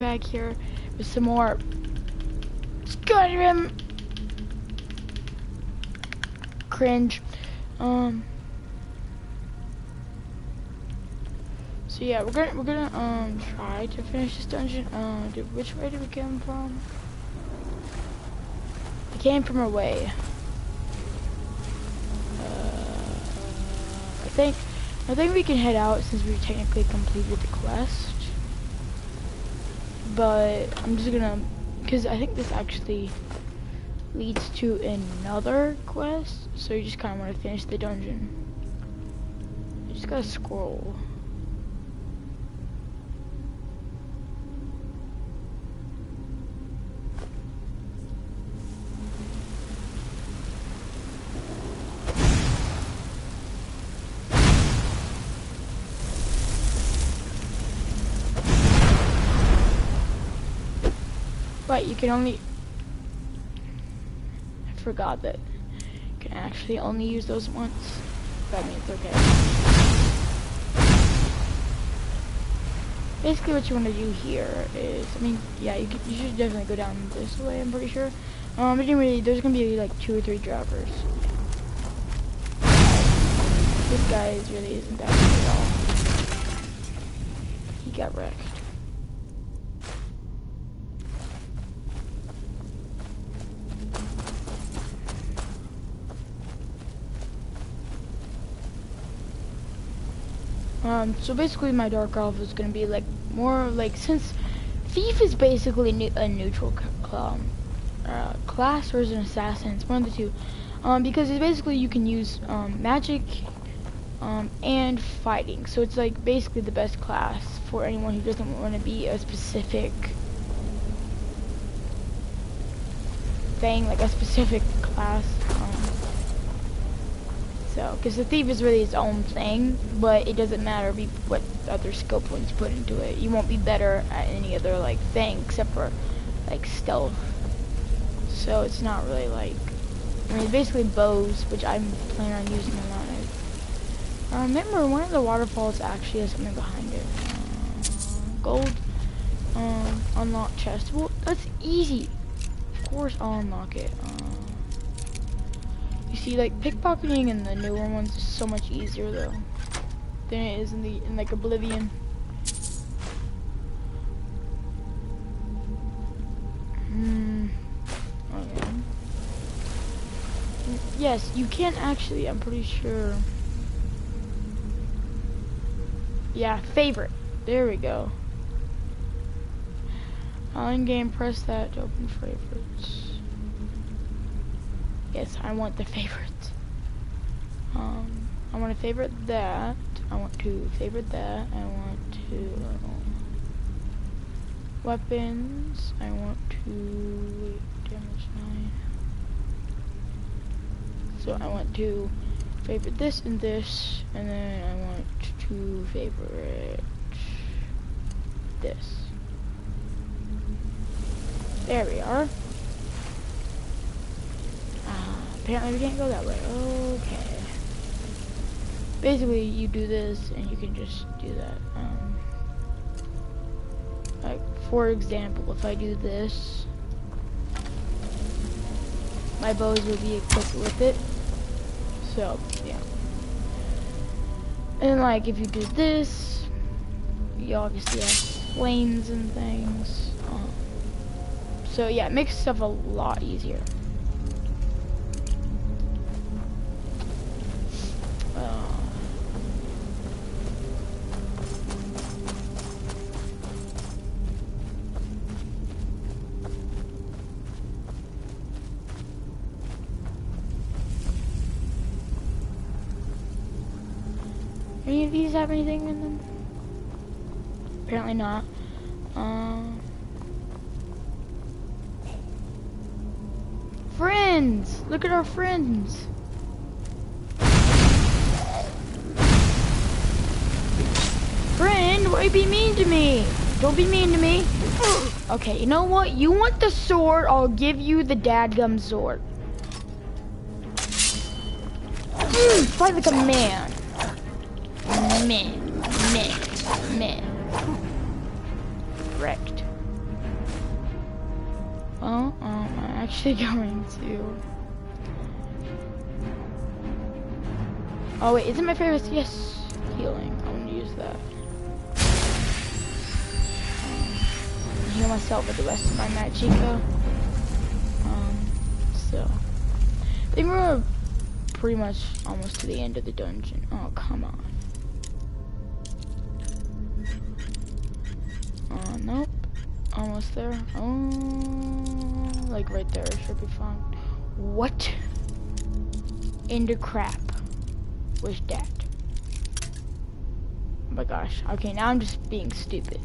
Back here with some more Skyrim cringe. So yeah, we're gonna try to finish this dungeon. Which way did we come from? We came from away. I think we can head out since we technically completed the quest. But I'm just gonna, because I think this actually leads to another quest, so you just kind of want to finish the dungeon. You just gotta scroll. But you can only, I forgot that you can actually only use those once. That means okay. Basically what you want to do here is, I mean, yeah, you should definitely go down this way, I'm pretty sure. But anyway, there's gonna be like 2 or 3 droppers. This guy really isn't that good at all. He got wrecked. So basically my Dark Elf is gonna be like more like, since Thief is basically a neutral class, or is an assassin, it's one of the two. Because it's basically you can use magic and fighting, so it's like basically the best class for anyone who doesn't want to be a specific thing, like a specific class. So, because the Thief is really its own thing, but it doesn't matter what other skill points you put into it. You won't be better at any other like thing except for like stealth. So it's not really like, I mean, basically bows, which I'm planning on using a lot. Remember, one of the waterfalls actually has something behind it. Gold. Unlock chest. Well, that's easy. Of course, I'll unlock it. You see, like, pickpocketing in the newer ones is so much easier though than it is in like Oblivion. Okay. Yes, you can actually, I'm pretty sure. Yeah, favorite. There we go. In game, press that to open favorites. Yes, I want the favorites. I want to favorite that. I want to favorite that. I want to weapons. I want to damage 9. So I want to favorite this and this, and then I want to favorite this. There we are. Apparently we can't go that way. Okay. Basically, you do this, and you can just do that. Like, for example, if I do this, my bows will be equipped with it. So, yeah. And like, if you do this, you obviously have planes and things. So yeah, it makes stuff a lot easier. Any of these have anything in them? Apparently not. Friends! Look at our friends! Friend, why you be mean to me? Don't be mean to me. Okay, you know what? You want the sword, I'll give you the dadgum sword. Fight like a man. Man. Wrecked. Well, I'm actually going to... Oh wait, isn't my favorite? Yes, healing. I want to use that. Heal myself with the rest of my magicka. So I think we're pretty much almost to the end of the dungeon. Oh, come on. Nope. Almost there. Oh, like right there. Should be fine. What in the crap was that? Oh my gosh. Okay, now I'm just being stupid.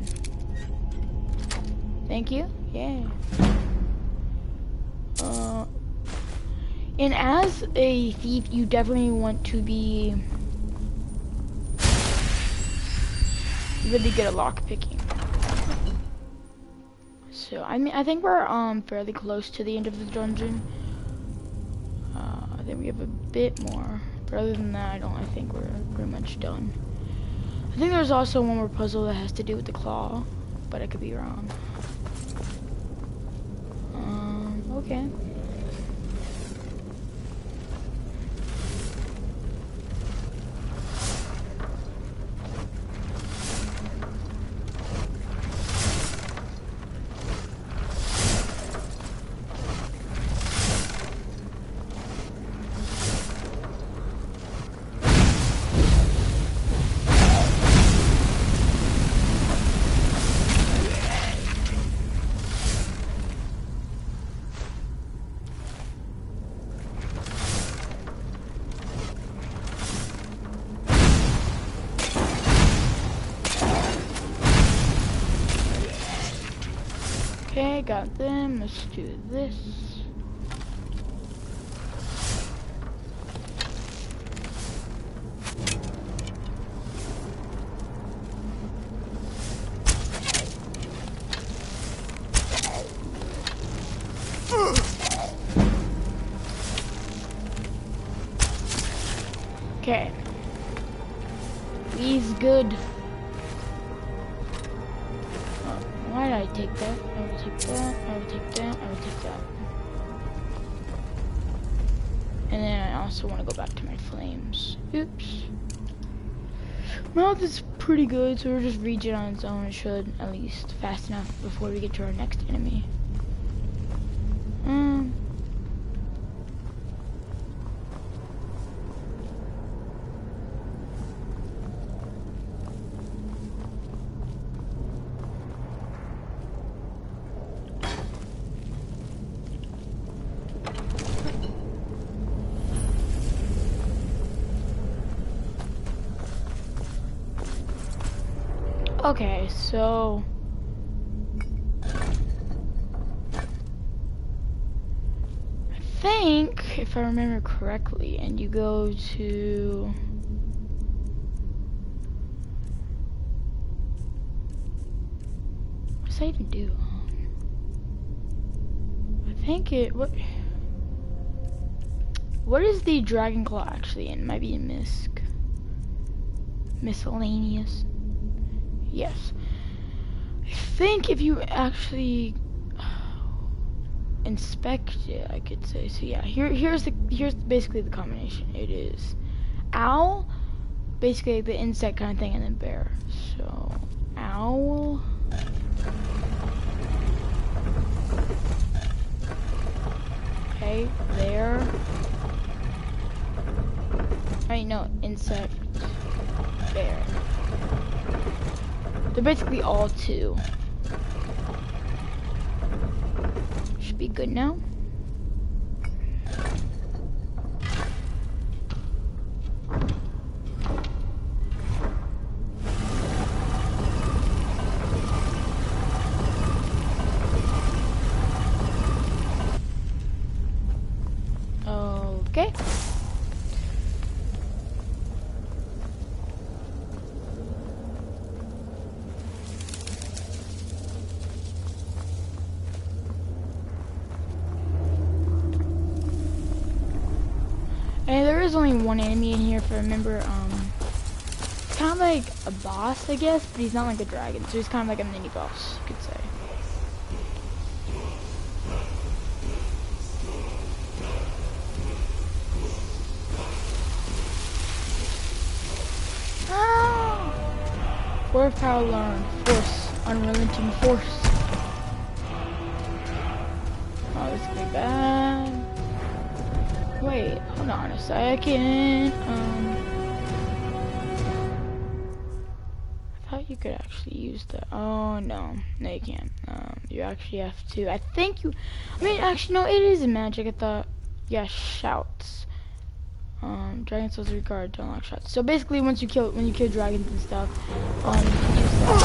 Thank you. Yeah. And as a thief, you definitely want to be really good at lock picking. So I mean, I think we're fairly close to the end of the dungeon. I think we have a bit more, but other than that, I think we're pretty much done. I think there's also one more puzzle that has to do with the claw, but I could be wrong. Okay. Okay, got them. Let's do this. Okay. He's good. Why did I take that? I will take that, I will take that, I will take that. And then I also want to go back to my flames. Oops. My health is pretty good, so we'll just regen on its own. It should, at least, fast enough before we get to our next enemy. Okay, so I think, if I remember correctly, and you go to what does that even do? I think it what is the dragon claw actually in? It might be in miscellaneous. Yes. I think if you actually inspect it, I could say. So yeah, here's basically the combination. It is owl, basically the insect kind of thing, and then bear. So owl. Okay, there. No, insect, bear. They're basically all two. Should be good now. Okay. And there is only one enemy in here, if I remember. It's kind of like a boss, I guess, but he's not like a dragon, so he's kind of like a mini boss, you could say. Dwarf power learned. Force. Unrelenting force. Oh, this could be bad. Wait, hold on a second. I thought you could actually use the. Oh no, no you can't. You actually have to. I think you. I mean, actually, no, it is magic. I thought. Yeah, shouts. Dragon souls regard to unlock shots. So basically, when you kill dragons and stuff, you can use that.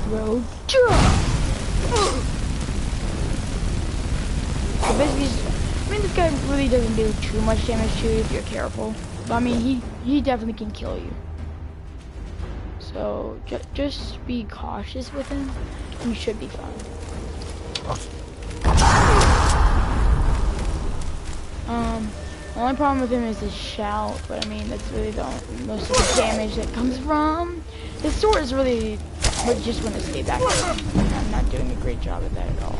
Throw. So basically, I mean, this guy really doesn't do too much damage to you if you're careful. But I mean, he definitely can kill you. So just be cautious with him, and you should be fine. The only problem with him is his shout, but I mean, that's really most of the damage that comes from. His sword is really, but just want to stay back. I'm not doing a great job at that at all.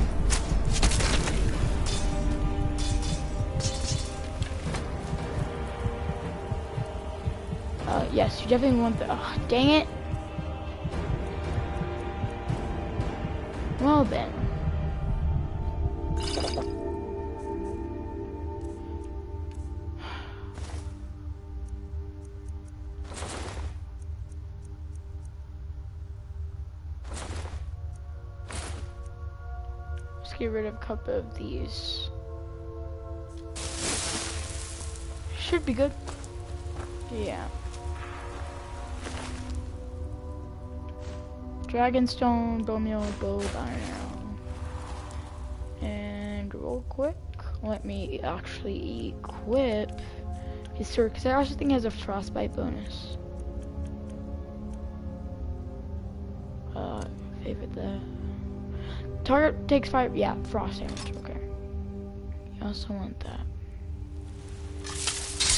Yes, you definitely want the, oh, dang it. Well then. Let's get rid of a couple of these. Should be good. Yeah. Dragonstone, bone meal, bow, iron arrow. And real quick, let me actually equip his sword, because I also think it has a frostbite bonus. Favorite that. Target takes 5, yeah, frost damage, okay. You also want that.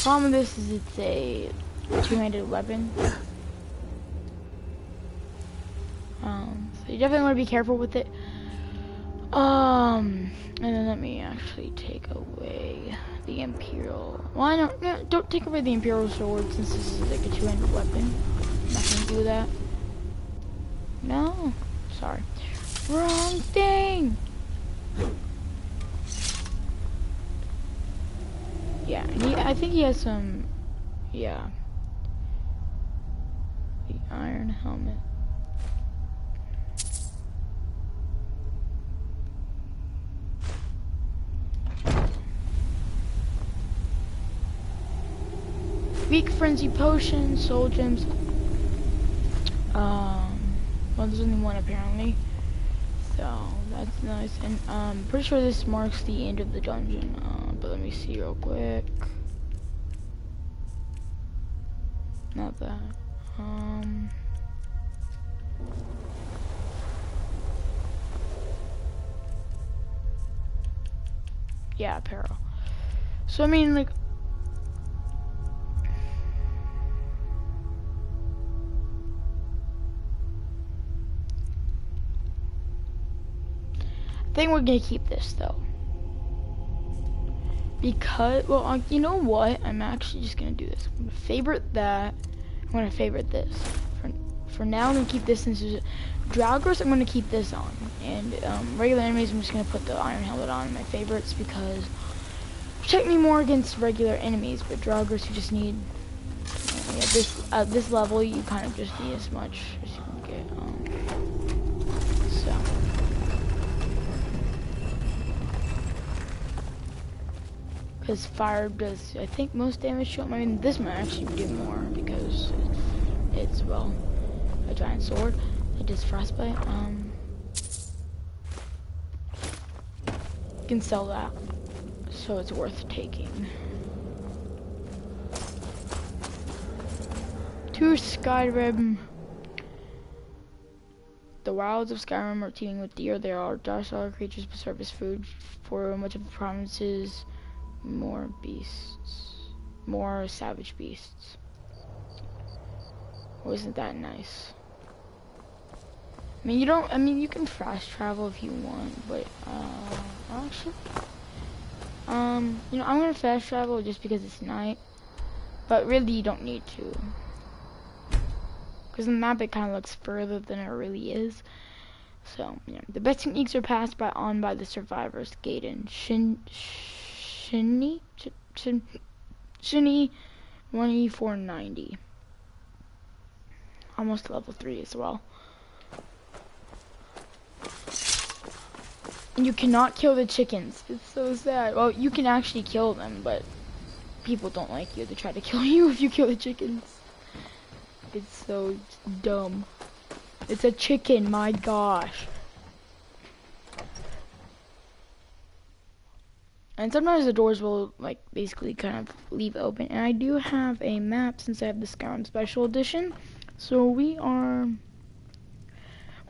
Problem with this is it's a two-handed weapon. So you definitely want to be careful with it. And then let me actually take away the Imperial. Well, no, don't take away the Imperial sword since this is like a two-handed weapon. I'm not gonna do that. No, sorry. Wrong thing. Yeah, I think he has some. Yeah. The iron helmet. Weak frenzy potion, soul gems. Well, there's only one apparently, so that's nice. And pretty sure this marks the end of the dungeon. But let me see real quick. Not that. Yeah, apparel. So I mean, like. I think we're gonna keep this though, because well, you know what? I'm actually just gonna do this. I'm gonna favorite that. I'm gonna favorite this. For now, I'm gonna keep this since there's Draugrs. I'm gonna keep this on, and regular enemies. I'm just gonna put the iron helmet on my favorites because protect me more against regular enemies. But Draugrs, you just need this level. You kind of just need as much as you can get. So. Because fire does, I think, most damage to him. I mean, this might actually do more because it's well, a giant sword. It does frostbite. You can sell that, so it's worth taking. To Skyrim. The wilds of Skyrim are teeming with deer. There are docile creatures who serve as food for much of the provinces. More beasts. More savage beasts. Wasn't that nice? I mean, you can fast travel if you want, but, actually, I'm gonna fast travel just because it's night, but really you don't need to. Because in the map it kind of looks further than it really is. So, yeah. The best techniques are passed on by the survivors. Gaiden. Shinny 1E490. Almost level 3 as well. And you cannot kill the chickens. It's so sad. Well, you can actually kill them, but people don't like you. They try to kill you if you kill the chickens. It's so dumb. It's a chicken, my gosh. And sometimes the doors will, like, basically kind of leave open. And I do have a map since I have the Skyrim Special Edition. So we're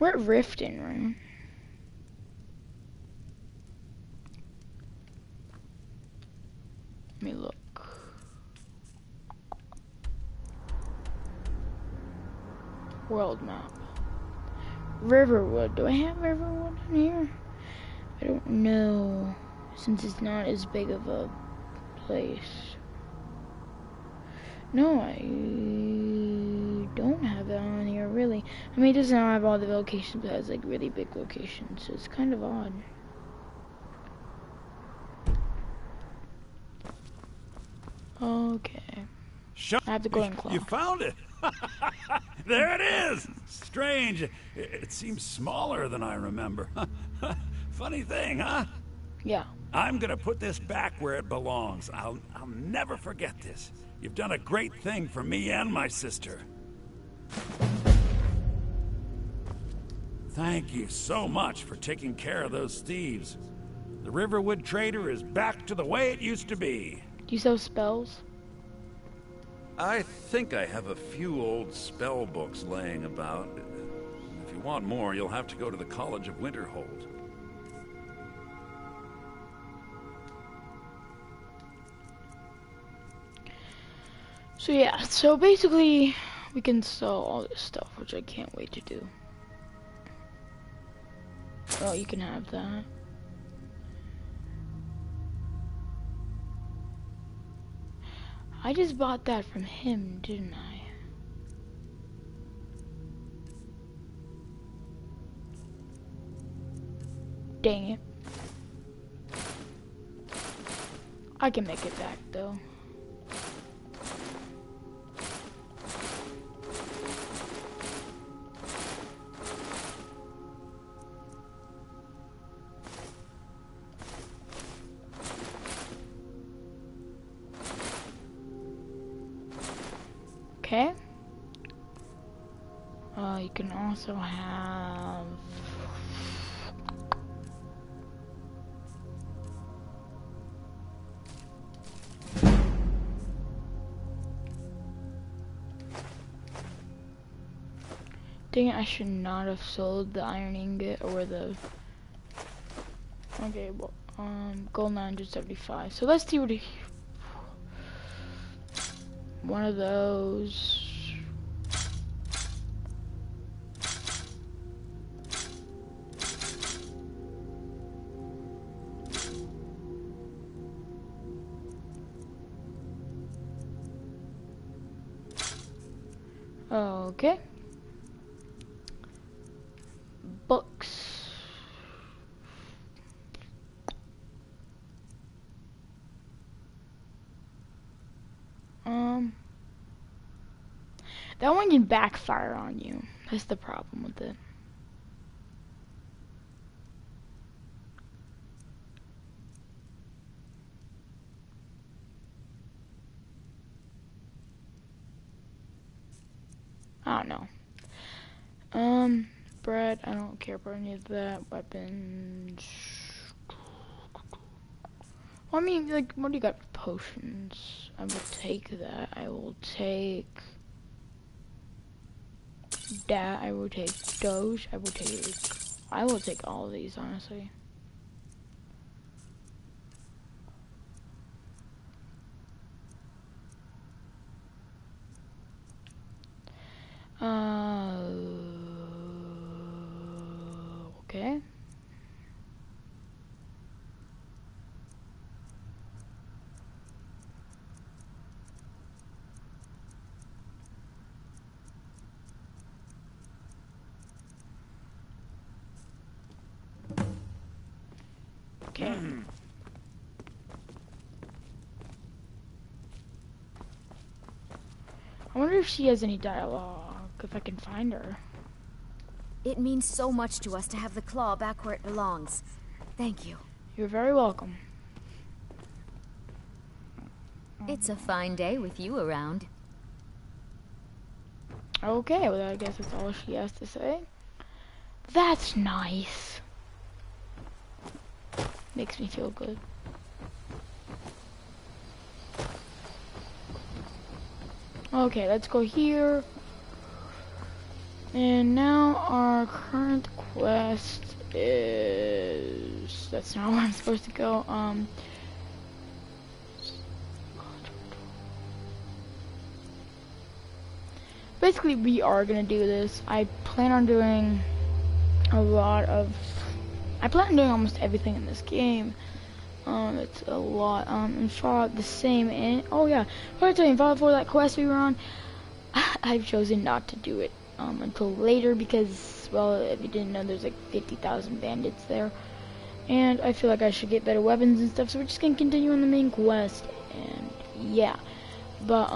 at Riften, right? Let me look. World map. Riverwood. Do I have Riverwood in here? I don't know. Since it's not as big of a place. No, I don't have that on here, really. I mean, it doesn't have all the locations, but it has, like, really big locations. So it's kind of odd. Okay. I have the golden claw. You found it! There it is! Strange. It seems smaller than I remember. Funny thing, huh? Yeah. I'm gonna put this back where it belongs. I'll never forget this. You've done a great thing for me and my sister. Thank you so much for taking care of those thieves. The Riverwood Trader is back to the way it used to be. Do you sell spells? I think I have a few old spell books laying about. If you want more, you'll have to go to the College of Winterhold. So yeah, so basically we can sell all this stuff, which I can't wait to do. Oh, you can have that. I just bought that from him, didn't I? Dang it. I can make it back though. Okay. You can also have... Dang it, I should not have sold the iron ingot or the... Okay, well, gold 975. So let's see what he... One of those. Okay. Books. That one can backfire on you. That's the problem with it. I don't know. Bread, I don't care about any of that. Weapons. Well, I mean, like, what do you got? Potions. I will take that. I will take that. I will take those. I will take all of these, honestly. Okay. Okay. I wonder if she has any dialogue, if I can find her. It means so much to us to have the claw back where it belongs. Thank you. You're very welcome. It's a fine day with you around. Okay, well I guess that's all she has to say. That's nice. Makes me feel good. Okay, let's go here. And now our current quest is... That's not where I'm supposed to go. Basically, we are gonna do this. I plan on doing a lot of... I plan on doing almost everything in this game. It's a lot. And Fallout the same. And oh yeah, what I tell you, Fallout 4, that quest we were on, I've chosen not to do it until later because, well, if you didn't know, there's like 50,000 bandits there, and I feel like I should get better weapons and stuff. So we're just gonna continue on the main quest, and yeah. But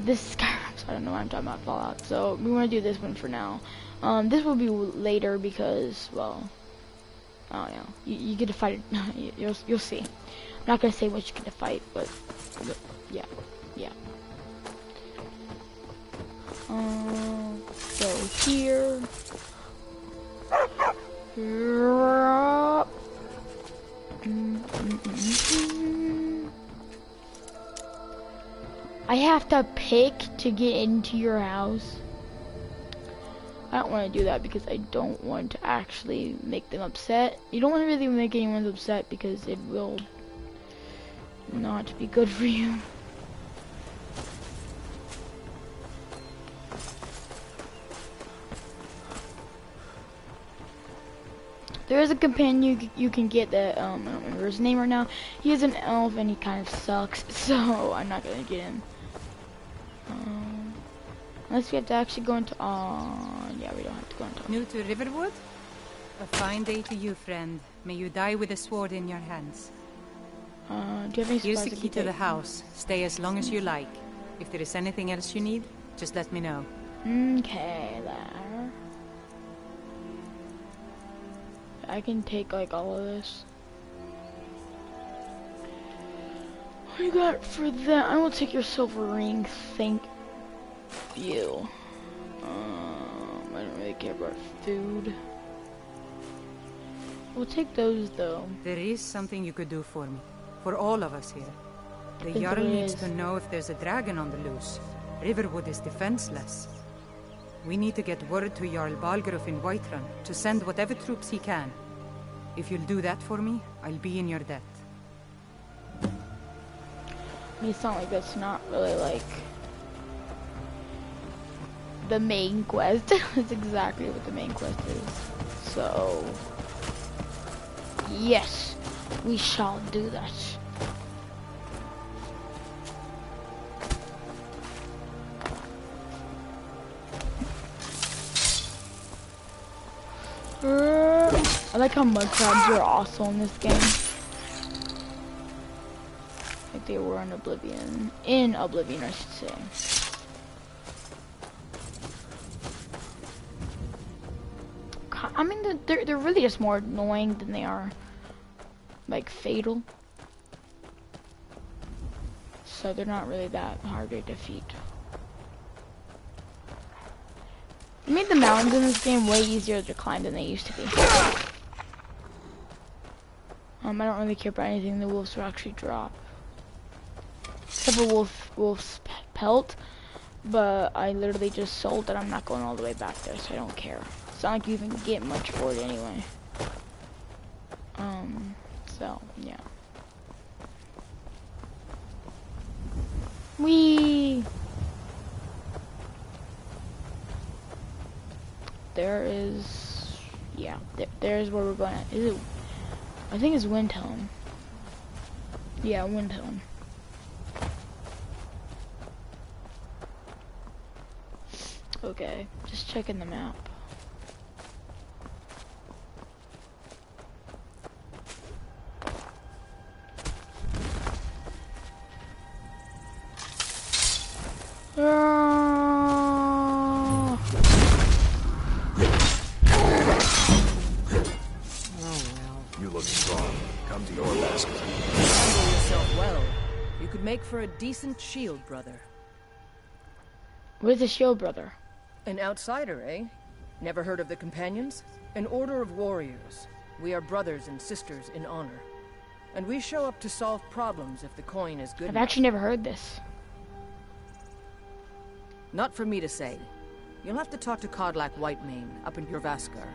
this is Skyrim, so I don't know why I'm talking about Fallout. So we want to do this one for now. This will be later because, well, I don't know. You get to fight it. You'll see. I'm not gonna say what you get to fight, but yeah. So here. I have to pick to get into your house. I don't want to do that because I don't want to actually make them upset. You don't want to really make anyone upset because it will not be good for you. There is a companion you can get that, I don't remember his name right now. He is an elf and he kind of sucks, so I'm not going to get him. Unless we have to actually go into, yeah, we don't have to go into. New to Riverwood? A fine day to you, friend. May you die with a sword in your hands. Do you have any Here's supplies the I key can to the take? house. Stay as long as you like. If there is anything else you need, just let me know. Okay, there. I can take like all of this. What do you got for that? I will take your silver ring, thank you. I don't really care about food. We'll take those though. There is something you could do for me. For all of us here. The think Jarl there needs is. to know if there's a dragon on the loose. Riverwood is defenseless. We need to get word to Jarl Balgruuf in Whiterun to send whatever troops he can. If you'll do that for me, I'll be in your debt. It's not like that's not really like the main quest. It's exactly what the main quest is. So yes, we shall do that. I like how mud crabs are also in this game. Like they were in Oblivion. In Oblivion, I should say. I mean, they're really just more annoying than they are, like, fatal. So they're not really that hard to defeat. It made the mountains in this game way easier to climb than they used to be. I don't really care about anything the wolves will actually drop. Except for wolf's pelt, but I literally just sold it. I'm not going all the way back there, so I don't care. It's not like you even get much for it anyway. So, yeah. Whee! There is, yeah, there's where we're going at. Is it, I think it's Windhelm. Yeah, Windhelm. Okay, just checking the map. look strong. Come to your basket. Handle yourself well. You could make for a decent shield, brother. Where's the shield, brother? An outsider, eh? Never heard of the Companions? An order of warriors. We are brothers and sisters in honor. And we show up to solve problems if the coin is good I've enough. actually never heard this. Not for me to say. You'll have to talk to Kodlak Whitemane up in Jorvaskar.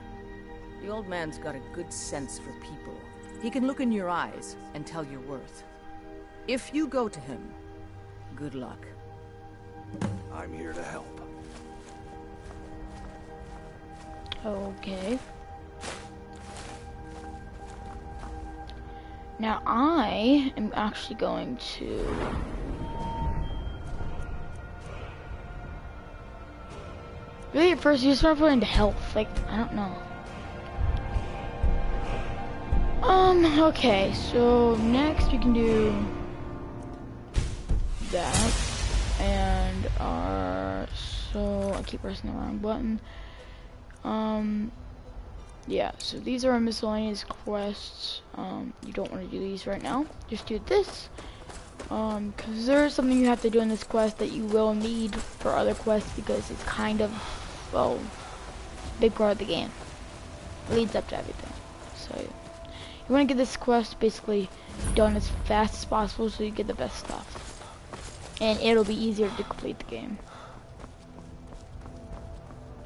The old man's got a good sense for people. He can look in your eyes and tell your worth. If you go to him, good luck. I'm here to help. Okay. Now I am actually going to... Really, at first you just want to put into health. Like, I don't know. Okay, so next we can do that. And so I keep pressing the wrong button. Yeah, so these are our miscellaneous quests. You don't want to do these right now. Just do this. Because there is something you have to do in this quest that you will need for other quests because it's kind of, well, big part of the game. It leads up to everything. So you want to get this quest basically done as fast as possible so you get the best stuff. And it'll be easier to complete the game.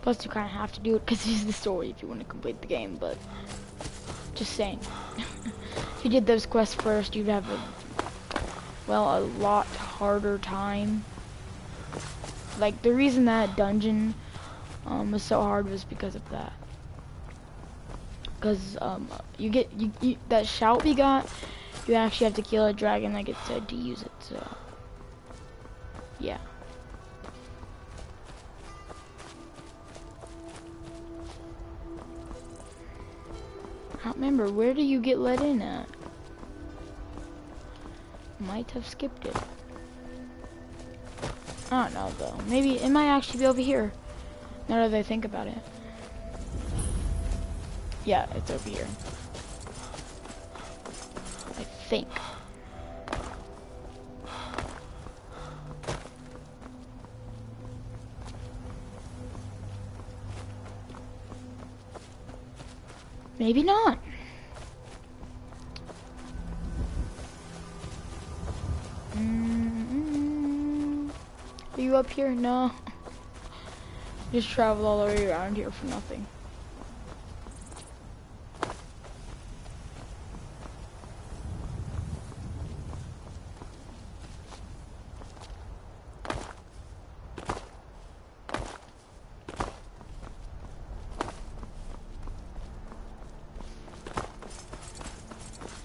Plus you kind of have to do it because it's the story if you want to complete the game, but just saying. If you did those quests first, you'd have a lot harder time. Like, the reason that dungeon was so hard was because of that. Because you get that shout we got, you actually have to kill a dragon like it said to use it, so yeah. I don't remember, where do you get let in at? Might have skipped it. I don't know though. Maybe it might actually be over here. Now that I think about it. Yeah, it's over here. I think. Maybe not. Are you up here? No. Just travel all the way around here for nothing.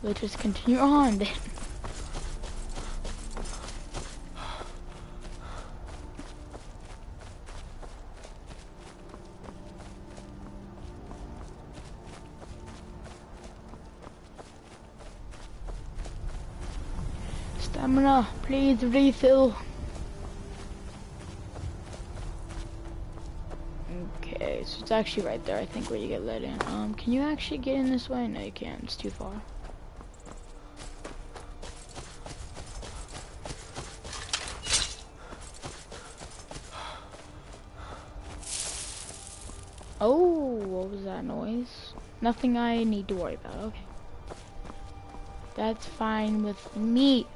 Let's just continue on then. Stamina, please refill. Okay, so it's actually right there, I think, where you get let in. Can you actually get in this way? No, you can't. It's too far. Oh, what was that noise? Nothing I need to worry about. Okay. That's fine with me.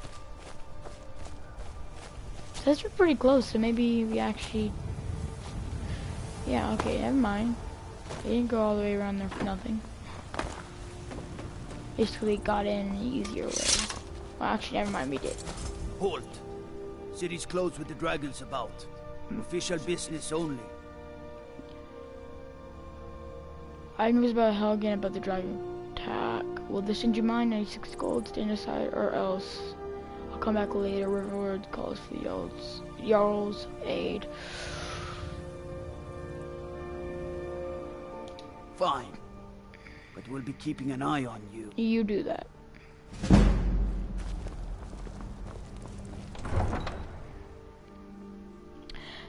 So that's pretty close, so maybe we actually... Yeah, okay, never mind. They didn't go all the way around there for nothing. Basically got in an easier way. Well, actually, never mind, we did. Halt! City's closed with the dragons about. Official business only. I news about Helgen about the dragon attack. Will this send you mine? 96 gold, stand aside, or else I'll come back later. Riverward calls for the Jarl's aid. Fine. But we'll be keeping an eye on you. You do that.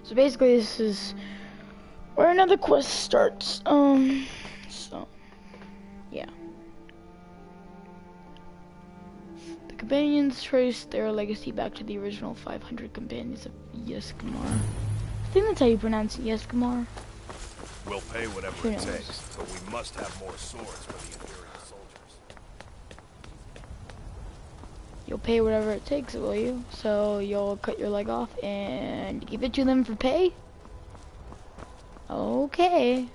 So basically this is where another quest starts. So yeah. companions trace their legacy back to the original 500 companions of Yeskimar. I think that's how you pronounce it, Yeskimar. We'll pay whatever Who it knows? takes, but we must have more swords for the Imperial soldiers. You'll pay whatever it takes, will you? So you'll cut your leg off and give it to them for pay? Okay.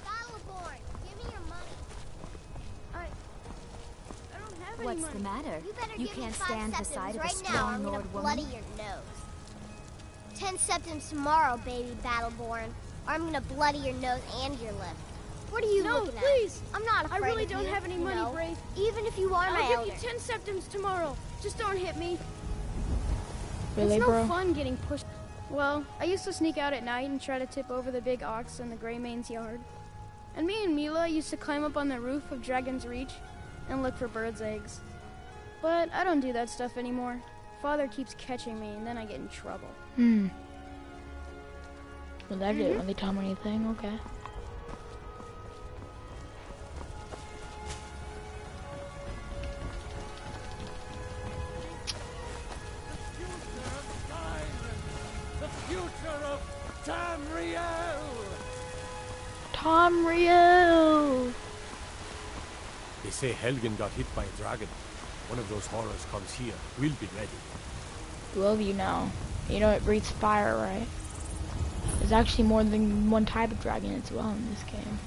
Battleborn, give me your money. I don't have any What's money. the matter? You better You give me can't 5 stand septims beside of a right now. strong I'm gonna Lord bloody woman? your nose. 10 septims tomorrow, baby Battleborn, or I'm gonna bloody your nose and your lip. What are you No, looking please. at? I'm not I afraid really of don't you, have any you money, know, Brave. even if you are my I'll give elder. you 10 septims tomorrow. Just don't hit me. Really, It's no bro? fun getting pushed. Well, I used to sneak out at night and try to tip over the big ox in the Grey Main's yard. And me and Mila used to climb up on the roof of Dragon's Reach and look for birds' eggs. But I don't do that stuff anymore. Father keeps catching me and then I get in trouble. Well, that didn't really tell me anything, okay. The future of Tamriel! Tamriel! They say Helgen got hit by a dragon. One of those horrors comes here. We'll be ready. Love you now. You know it breathes fire, right? There's actually more than one type of dragon as well in this game.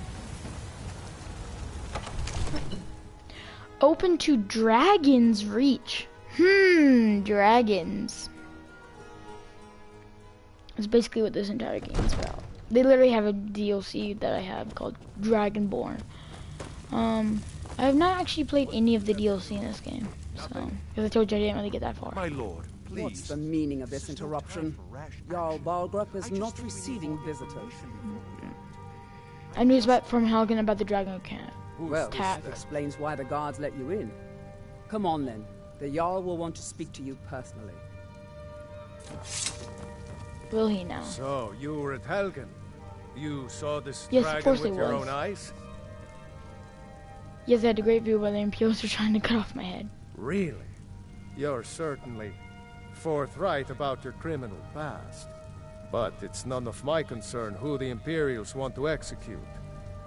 Open to Dragon's Reach. Dragons. That's basically what this entire game is about. They literally have a DLC that I have called Dragonborn. I have not actually played any of the DLC in this game, so because I told you I didn't really get that far. My lord, please. What's the meaning of this interruption? Jarl Balgrup is not receiving visitors. I news from Helgen about the dragon camp. Well, Tap. that explains why the guards let you in. Come on then. The Jarl will want to speak to you personally. Will he now? So, you were at Helgen. You saw this Yes, of dragon course with it your was. own eyes? Yes, I had a great view while the Imperials were trying to cut off my head. Really? You're certainly forthright about your criminal past. But it's none of my concern who the Imperials want to execute.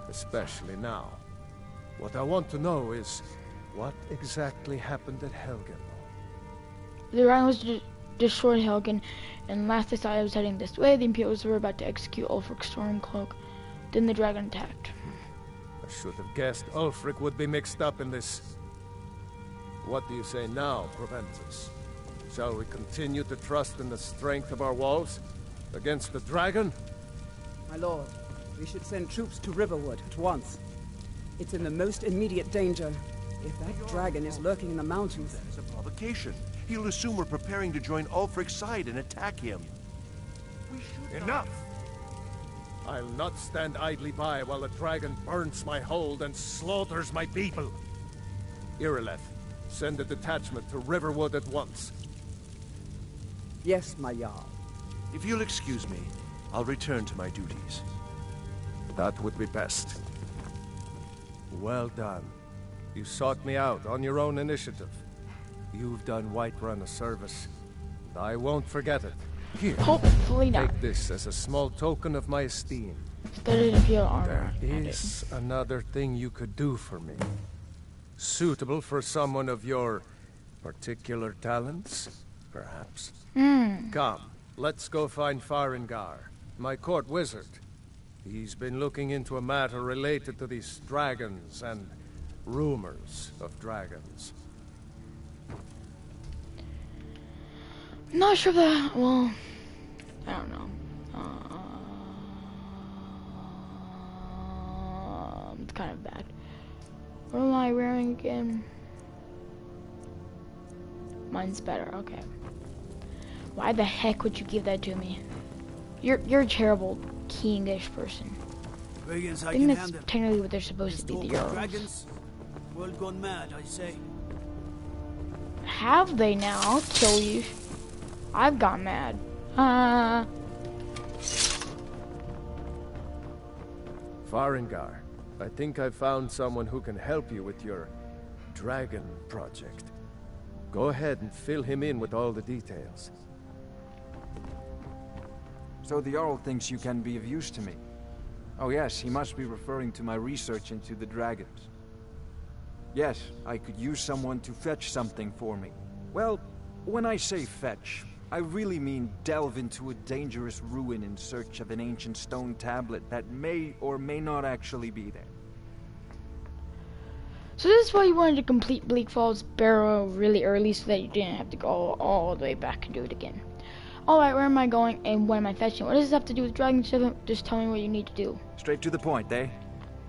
Especially now. What I want to know is, what exactly happened at Helgen? The dragon was destroyed Helgen, and last I saw I was heading this way. The Imperials were about to execute Ulfric's Stormcloak. Then the dragon attacked. I should have guessed Ulfric would be mixed up in this. What do you say now, Proventus? Shall we continue to trust in the strength of our walls against the dragon? My lord, we should send troops to Riverwood at once. It's in the most immediate danger. If that dragon is lurking in the mountains... That is a provocation. He'll assume we're preparing to join Ulfric's side and attack him. Enough! I'll not stand idly by while the dragon burns my hold and slaughters my people. Irileth, send a detachment to Riverwood at once. Yes, my Jarl. If you'll excuse me, I'll return to my duties. That would be best. Well done. You sought me out on your own initiative. You've done Whiterun a service, and I won't forget it. Here, Hopefully not. take this as a small token of my esteem. Studded Imperial armor. There is another thing you could do for me. Suitable for someone of your particular talents, perhaps. Come, let's go find Farengar, my court wizard. He's been looking into a matter related to these dragons and rumors of dragons. Not sure that. Well, I don't know. It's kind of bad. What am I wearing again? Mine's better. Okay. Why the heck would you give that to me? You're a terrible kingish person. Dragons, I I think can that's handle. technically what they're supposed to be. The Talk of Euros. dragons, world gone mad, I say. Have they now? I'll kill you. I've got mad. Farengar, I think I've found someone who can help you with your dragon project. Go ahead and fill him in with all the details. So the Jarl thinks you can be of use to me. Oh yes, he must be referring to my research into the dragons. Yes, I could use someone to fetch something for me. Well, when I say fetch, I really mean delve into a dangerous ruin in search of an ancient stone tablet that may or may not actually be there. So this is why you wanted to complete Bleak Falls Barrow really early, so that you didn't have to go all the way back and do it again. Alright, where am I going and what am I fetching? What does this have to do with dragons? Just tell me what you need to do. Straight to the point, eh?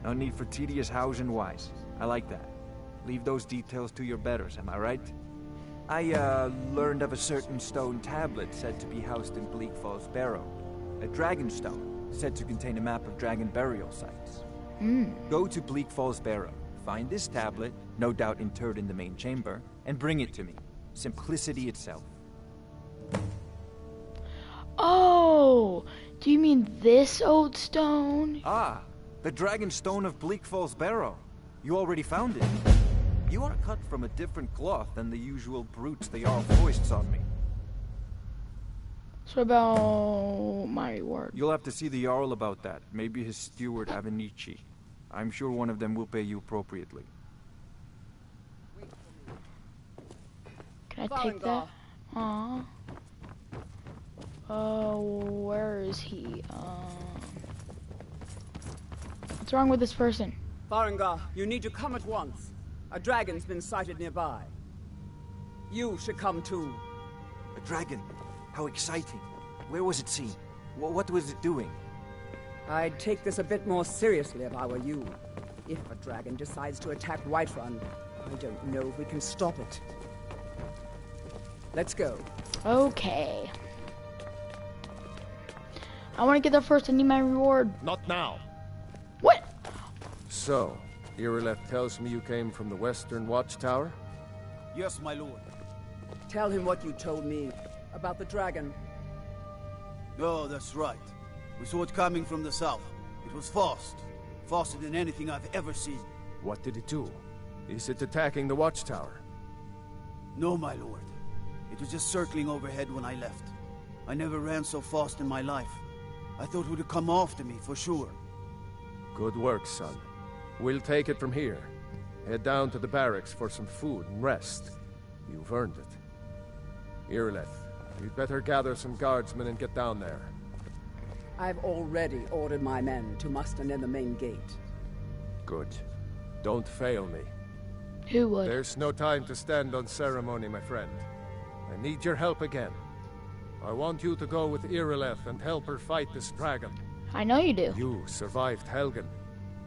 No need for tedious hows and whys. I like that. Leave those details to your betters, am I right? I, learned of a certain stone tablet said to be housed in Bleak Falls Barrow. A dragon stone, said to contain a map of dragon burial sites. Go to Bleak Falls Barrow, find this tablet, no doubt interred in the main chamber, and bring it to me. Simplicity itself. Oh, do you mean this old stone? Ah, the dragon stone of Bleak Falls Barrow. You already found it. You are cut from a different cloth than the usual brutes the Jarl foists on me. So about my reward. You'll have to see the Jarl about that. Maybe his steward Avenici. I'm sure one of them will pay you appropriately. Can I take that? Aww. Where is he? What's wrong with this person? Farengar, you need to come at once. A dragon's been sighted nearby. You should come too. A dragon? How exciting. Where was it seen? What was it doing? I'd take this a bit more seriously if I were you. If a dragon decides to attack Whiterun, I don't know if we can stop it. Let's go. Okay. I want to get there first. I need my reward. Not now. What? So, Irileth tells me you came from the Western Watchtower? Yes, my lord. Tell him what you told me about the dragon. Oh, that's right. We saw it coming from the south. It was fast. Faster than anything I've ever seen. What did it do? Is it attacking the Watchtower? No, my lord. It was just circling overhead when I left. I never ran so fast in my life. I thought it would come after me, for sure. Good work, son. We'll take it from here. Head down to the barracks for some food and rest. You've earned it. Irileth, you'd better gather some guardsmen and get down there. I've already ordered my men to muster near the main gate. Good. Don't fail me. Who would? There's no time to stand on ceremony, my friend. I need your help again. I want you to go with Irileth and help her fight this dragon. I know you do. You survived Helgen,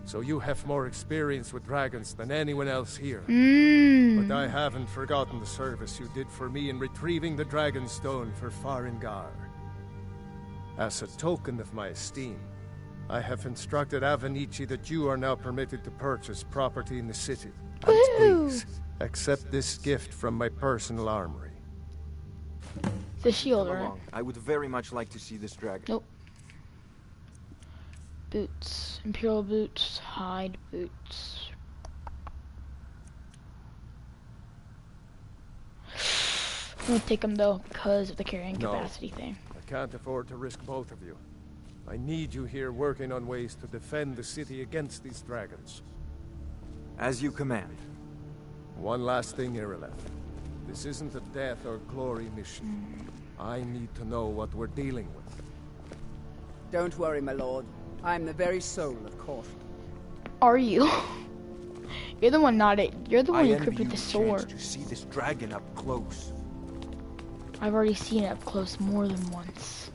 so you have more experience with dragons than anyone else here. But I haven't forgotten the service you did for me in retrieving the dragon stone for Farengar. As a token of my esteem, I have instructed Avenici that you are now permitted to purchase property in the city. And please, accept this gift from my personal armory. The shield, Come right? along. I would very much like to see this dragon. Nope. Boots. Imperial boots. Hide boots. I'm gonna take them though because of the carrying capacity thing. I can't afford to risk both of you. I need you here working on ways to defend the city against these dragons. As you command. One last thing, Irileth. This isn't a death or glory mission. I need to know what we're dealing with. Don't worry, my lord. I'm the very soul of caution. Are you? You're the one not it. You're the one I equipped with the sword. to see this dragon up close. I've already seen it up close more than once.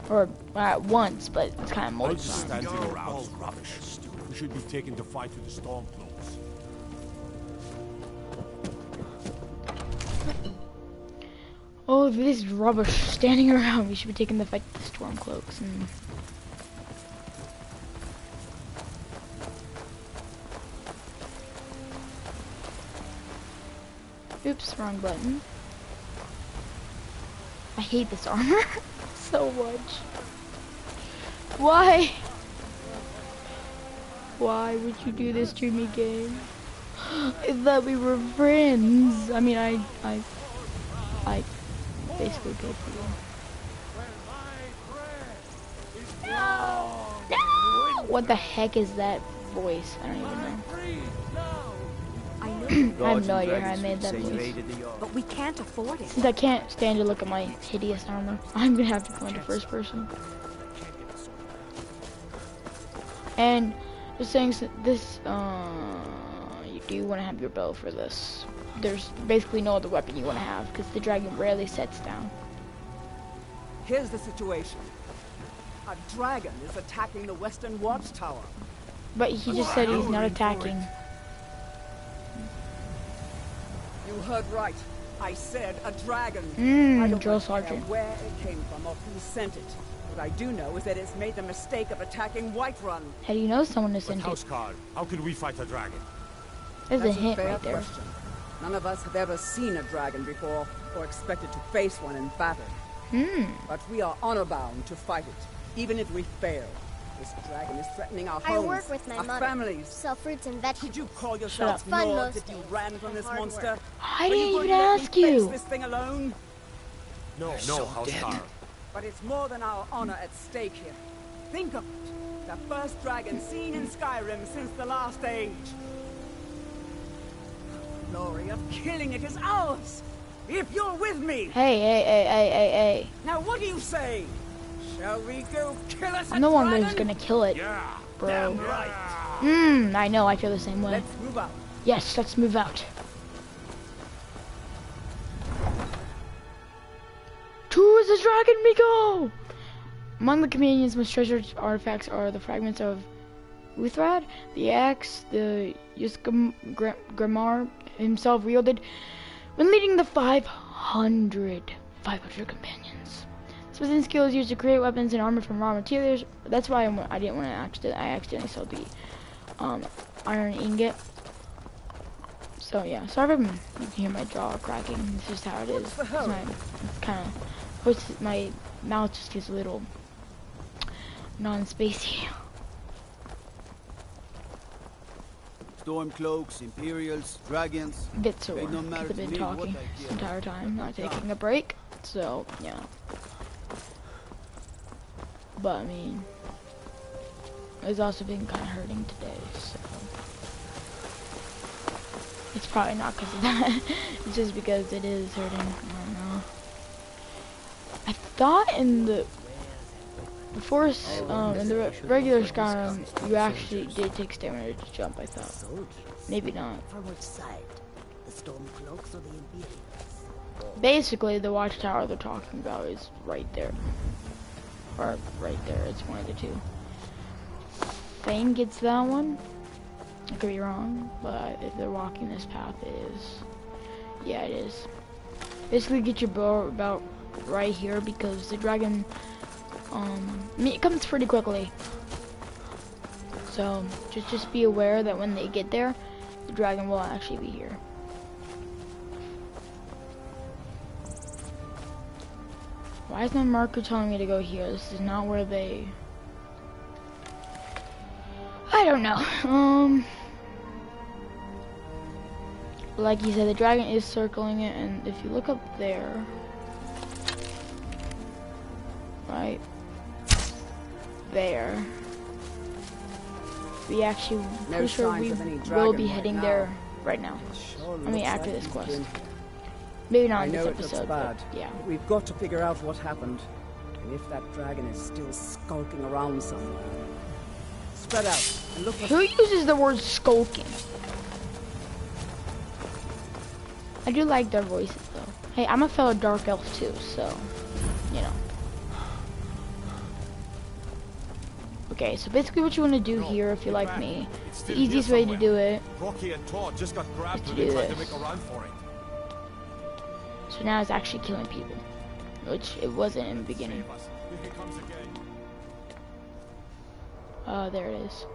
Or once, but it's kind of multiple. Standing around rubbish. We should be taking the fight to the Stormcloaks. Oh, this is rubbish standing around. We should be taking the fight to the Stormcloaks. Oops, wrong button. I hate this armor so much. Why? Why would you do this to me, game? I thought we were friends. I mean, I basically killed you. No! No! What the heck is that voice? I don't even know. I have no idea how I made that voice. But we can't afford it. Since I can't stand to look at my hideous armor, I'm gonna have to go into first person. And just saying, this, you do want to have your bow for this. There's basically no other weapon you want to have, because the dragon rarely sets down. Here's the situation. A dragon is attacking the western watchtower. But he just said he's not attacking. You heard right. I said a dragon. I don't Drill care sergeant. where it came from or who sent it. What I do know is that it's made the mistake of attacking Whiterun. How do you know someone is sent it? Housecarl, how can we fight a dragon? There's a That's hint fair right there. question. None of us have ever seen a dragon before or expected to face one in battle. But we are honor-bound to fight it, even if we fail. This dragon is threatening our I homes, work with my our mother. families. Sell fruits and vegetables. Could you call yourself It's fun Lord most if you days, ran from and this hard monster? work. I Are didn't going even to let me ask face you. this thing alone? No, Housecarl. But it's more than our honor at stake here. Think of it. The first dragon seen in Skyrim since the last age. The glory of killing it is ours. If you're with me. Hey. Now what do you say? Shall we go kill us I'm the one that's gonna kill it, bro. Damn right. I know, I feel the same way. Let's move out. Yes, let's move out. To the dragon we go! Among the companion's most treasured artifacts are the fragments of Uthrad, the axe, the Yuskam Grimar himself wielded when leading the 500 companions. Smithing skill is used to create weapons and armor from raw materials. That's why I didn't want to I accidentally sold the iron ingot. So yeah, sorry if you can hear my jaw cracking. It's just how it is. My mouth just gets a little non-spacey. Stormcloaks, Imperials, dragons. A bit sore They no because matter I've to been me talking what I this hear. entire time, not taking a break. So yeah. But I mean, it's also been kind of hurting today, so it's probably not because of that. It's just because it is hurting. I don't know. I thought in the in the regular Skyrim, you actually did take stamina to jump. I thought, maybe not. From which side? The Stormcloaks or the Imperials? Basically, the watchtower they're talking about is right there. Or right there, it's one of the two. I think it's that one. I could be wrong, but if they're walking this path, it is. Yeah, it is. Basically, get your bow about right here because the dragon, I mean, it comes pretty quickly. So, just be aware that when they get there, the dragon will actually be here. Why is my marker telling me to go here? This is not where they... I don't know. Like you said, the dragon is circling it, and if you look up there... Right there. We actually, pretty sure we will be heading there right now. I mean, after this quest. Maybe not in this episode, but yeah. We've got to figure out what happened. And if that dragon is still skulking around somewhere. Spread out and look for... Who uses the word skulking? I do like their voices though. Hey, I'm a fellow dark elf too, so, you know. Okay, so basically what you want to do here, if you're like me, the easiest way to do it Rocky and Todd just got grabbed is to when they do tried to this. make a run for it. So now it's actually killing people, which it wasn't in the beginning. Here he comes again. There it is.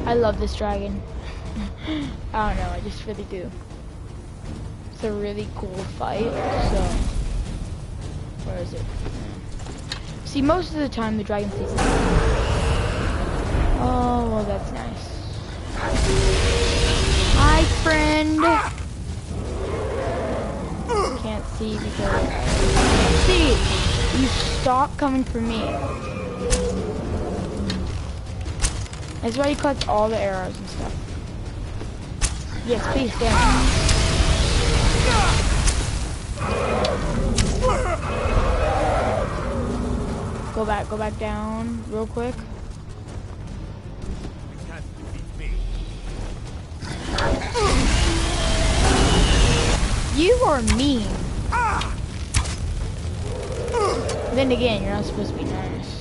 I love this dragon. I don't know, I just really do. It's a really cool fight, so... Where is it? See, most of the time the dragon stays there. Oh, well, that's nice. Hi, friend! Can't see because... Can't see! You stop coming for me. That's why he cuts all the arrows and stuff. Yes, please stand. Go back down real quick. You can't defeat me. You are mean. Then again, you're not supposed to be nice.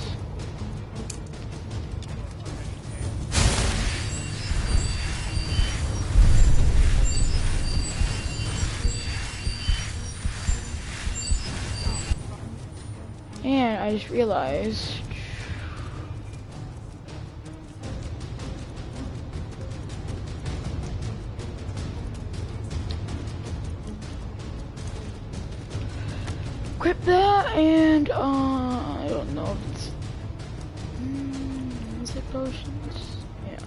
And I just realized equip that, and I don't know if it's is it potions? Yeah.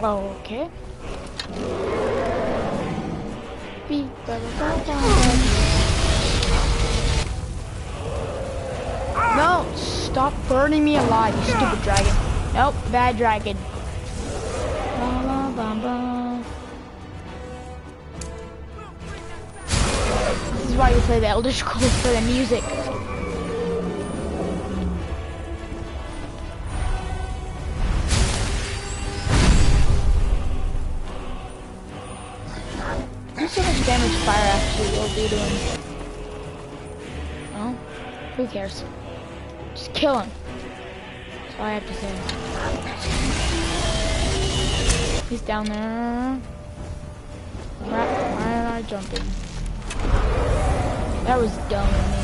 Okay. No, stop burning me alive, you stupid dragon. Nope, bad dragon. This is why you play the Elder Scrolls, for the music. So much damage fire actually will do to him. Well, who cares? Just kill him. That's all I have to say. He's down there. Why am I jumping? That was dumb of me.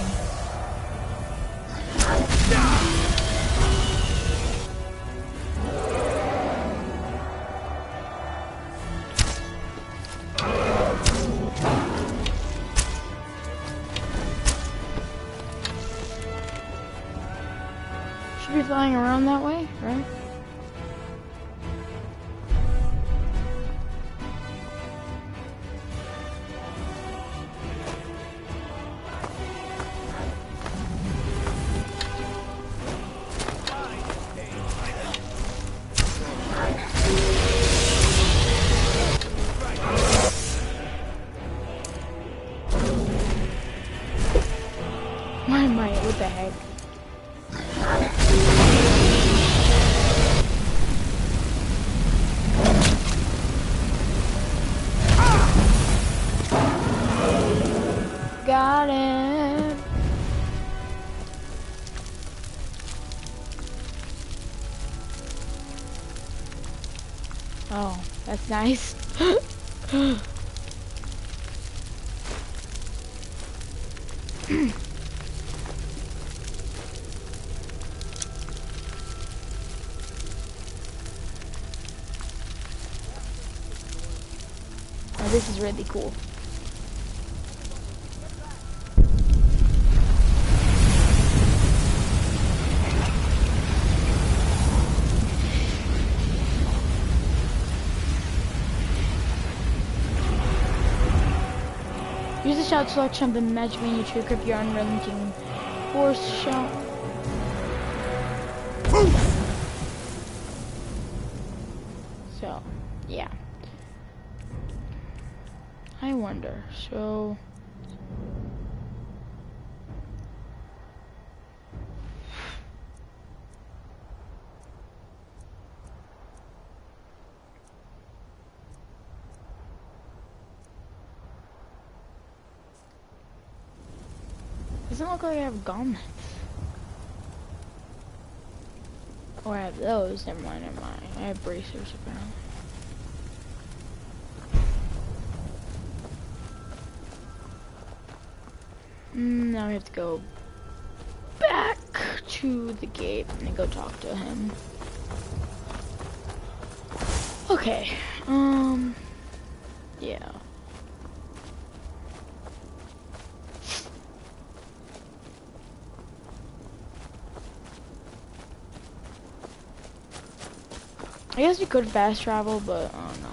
Should be flying around that way, right? What the heck? Got it. Oh, that's nice. Oh, this is really cool. Use the shout selection of the magic menu to equip your unrelenting force shout. So, yeah. I wonder, so... Doesn't look like I have gauntlets. Oh, I have those. Never mind, never mind. I have bracers apparently. Now we have to go back to the gate and go talk to him. Okay, yeah. I guess we could fast travel, but I don't know.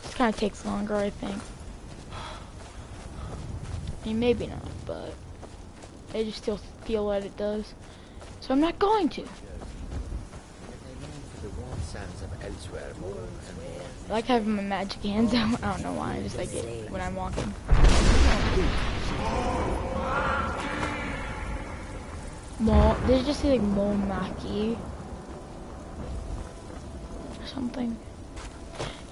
This kind of takes longer, I think. I mean, maybe not, but I just still feel that it does. So I'm not going to. I like having my magic hands out. I don't know why. I just like it when I'm walking. Did it just say like Momaki? Or something?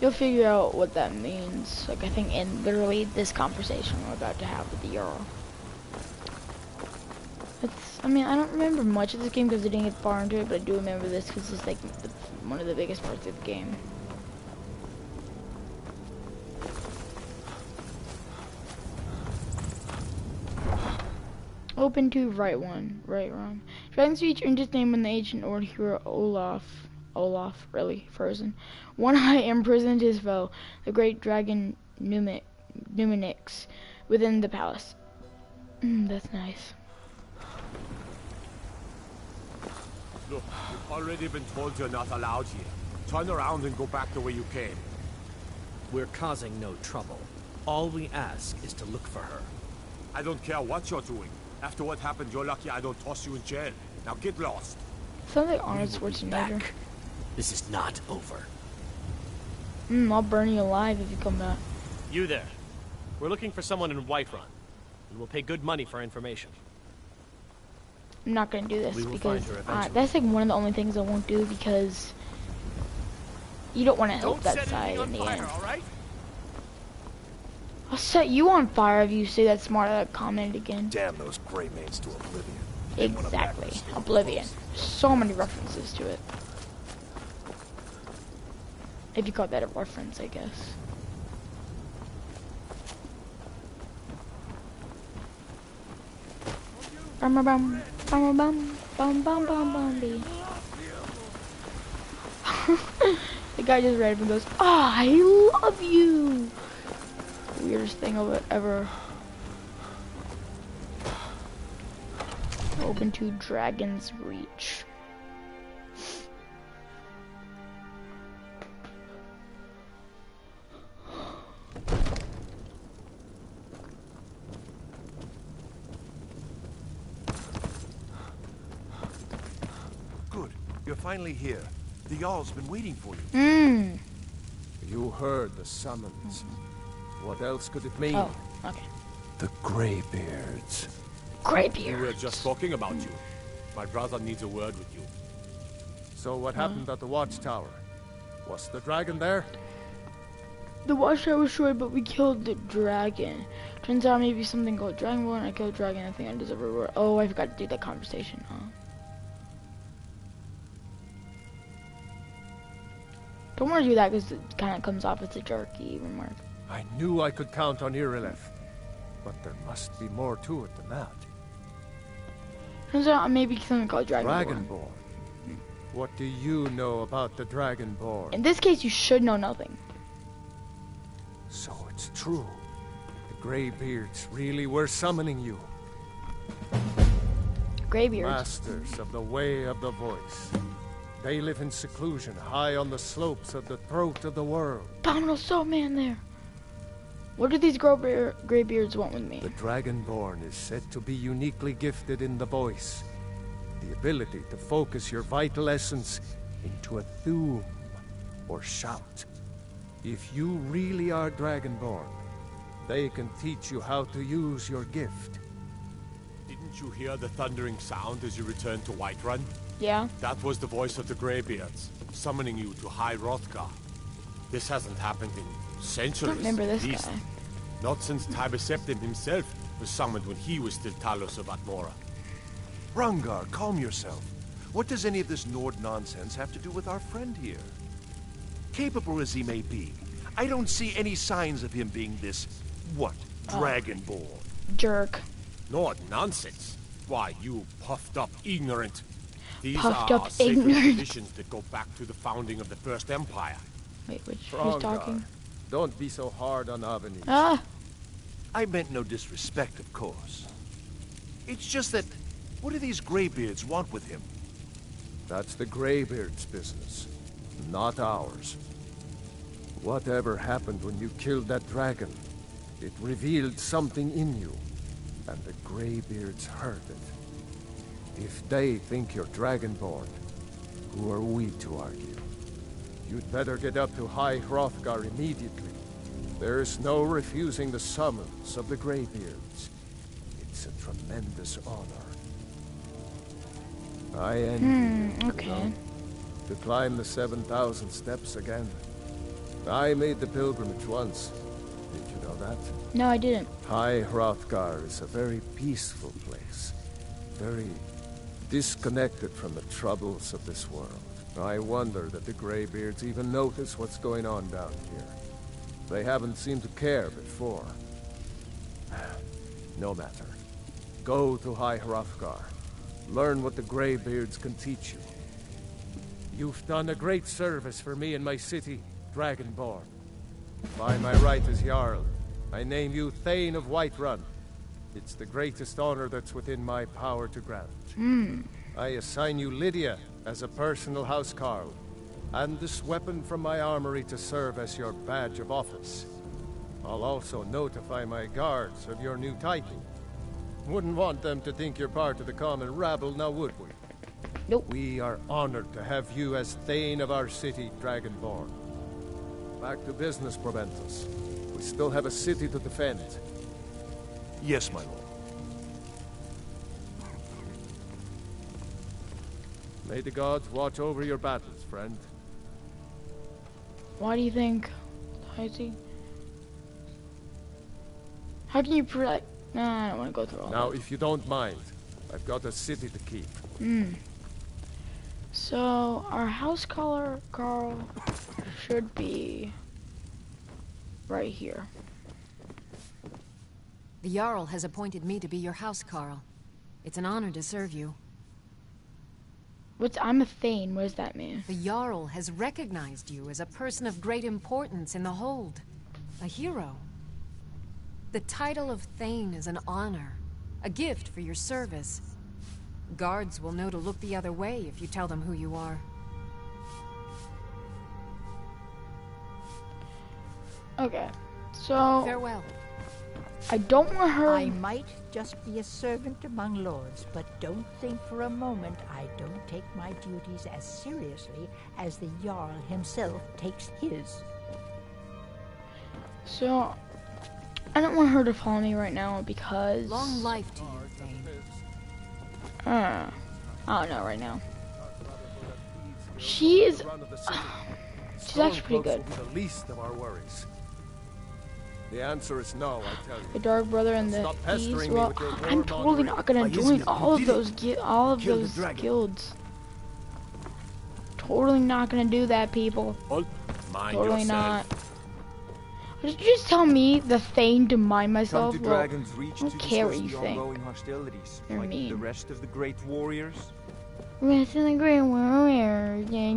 You'll figure out what that means. Like I think in literally this conversation we're about to have with the Earl. I mean, I don't remember much of this game because I didn't get far into it, but I do remember this because it's like one of the biggest parts of the game. Open to right one. Dragon's Reach earned its name when the ancient Ord hero Olaf, really, frozen. One Eye imprisoned his foe, the great dragon Numenix, within the palace. That's nice. Look, you've already been told you're not allowed here. Turn around and go back the way you came. We're causing no trouble. All we ask is to look for her. I don't care what you're doing. After what happened, you're lucky I don't toss you in jail. Now get lost. Sounds like Arnold Schwarzenegger. This is not over. I'll burn you alive if you come back. You there. We're looking for someone in Whiterun. And we'll pay good money for information. I'm not gonna do this We will because find her eventually. that's like one of the only things I won't do because you don't want to help that side in the end. All right? I'll set you on fire if you say that smart comment again. Damn those gray maids to oblivion. Exactly. Oblivion. So many references to it. If you call that a reference, I guess. Bum bum bum bum bum bum bum bum bum bee. The guy just read and goes, "Ah, I love you." Weirdest thing ever. Open to Dragon's Reach. Good. You're finally here. The Jarl's been waiting for you. You heard the summons. What else could it mean? Oh, okay. The Greybeards. Greybeards. We were just talking about you. My brother needs a word with you. So what happened at the watchtower? Was the dragon there? The watchtower was destroyed, but we killed the dragon. Turns out maybe something called Dragonborn. I killed the dragon. I think I deserve a reward. Oh, I forgot to do that conversation, huh? Don't want to do that because it kind of comes off as a jerky remark. I knew I could count on Irileth, but there must be more to it than that. Turns out maybe something called Dragonborn. Dragonborn? What do you know about the Dragonborn? In this case, you should know nothing. So it's true. The Greybeards really were summoning you. Greybeards? Masters of the Way of the Voice. They live in seclusion, high on the slopes of the throat of the world. Domino Soul Man there. What do these Greybeards want with me? The Dragonborn is said to be uniquely gifted in the voice. The ability to focus your vital essence into a thum, or shout. If you really are Dragonborn, they can teach you how to use your gift. Didn't you hear the thundering sound as you returned to Whiterun? Yeah. That was the voice of the Greybeards, summoning you to High Hrothgar. This hasn't happened in centuries. I don't remember this at least. guy. Not since Tibeseptim himself was summoned when he was still Talos of Atmora. Rungar, calm yourself. What does any of this Nord nonsense have to do with our friend here? Capable as he may be, I don't see any signs of him being this, what, Dragonborn? Jerk. Nord nonsense? Why, you puffed up ignorant. These Puffed are up sacred ignorant. traditions that go back to the founding of the First Empire. Wait, who's Strongar, talking? don't be so hard on Avani. Ah! I meant no disrespect, of course. It's just that, what do these Greybeards want with him? That's the Greybeard's business, not ours. Whatever happened when you killed that dragon, it revealed something in you, and the Greybeards heard it. If they think you're Dragonborn, who are we to argue? You'd better get up to High Hrothgar immediately. There's no refusing the summons of the Greybeards. It's a tremendous honor. I envy you, okay. you know, to climb the 7,000 steps again. I made the pilgrimage once. Did you know that? No, I didn't. High Hrothgar is a very peaceful place. Very disconnected from the troubles of this world. I wonder that the Greybeards even notice what's going on down here. They haven't seemed to care before. No matter. Go to High Hrothgar. Learn what the Greybeards can teach you. You've done a great service for me and my city, Dragonborn. By my right as Jarl, I name you Thane of Whiterun. It's the greatest honor that's within my power to grant. I assign you Lydia as a personal housecarl, and this weapon from my armory to serve as your badge of office. I'll also notify my guards of your new title. Wouldn't want them to think you're part of the common rabble, now would we? Nope. We are honored to have you as Thane of our city, Dragonborn. Back to business, Proventus. We still have a city to defend. Yes, my lord. May the gods watch over your battles, friend. Why do you think? How can you protect? Nah, I don't want to go through all Now, that. if you don't mind, I've got a city to keep. So, our house color, Carl, should be right here. The Jarl has appointed me to be your housecarl. It's an honor to serve you. I'm a Thane, what does that mean? The Jarl has recognized you as a person of great importance in the Hold. A hero. The title of Thane is an honor. A gift for your service. Guards will know to look the other way if you tell them who you are. Okay, so... Farewell. I don't want her... I might just be a servant among lords, but don't think for a moment I don't take my duties as seriously as the Jarl himself takes his. So, I don't want her to follow me right now because... Long life to you, Thane. I don't know right now. She is... she's actually pretty good. Will be the least of our worries. The answer is no, I tell you. The Dark Brother and the Stop East. pestering me Well, with your I'm totally not gonna join all of those guilds. Totally not gonna do that, people. Mind Totally yourself. not. Did you just tell me, the Thane, to mind myself? Come to Well, Dragon's Reach I to don't care what discuss you the think. ongoing hostilities, You're like mean. the rest of the great warriors. Rest in the Great Warrior. Yeah.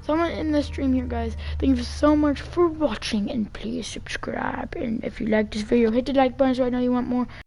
So I'm gonna end the stream here, guys. Thank you so much for watching, and please subscribe. And if you like this video, hit the like button so I know you want more.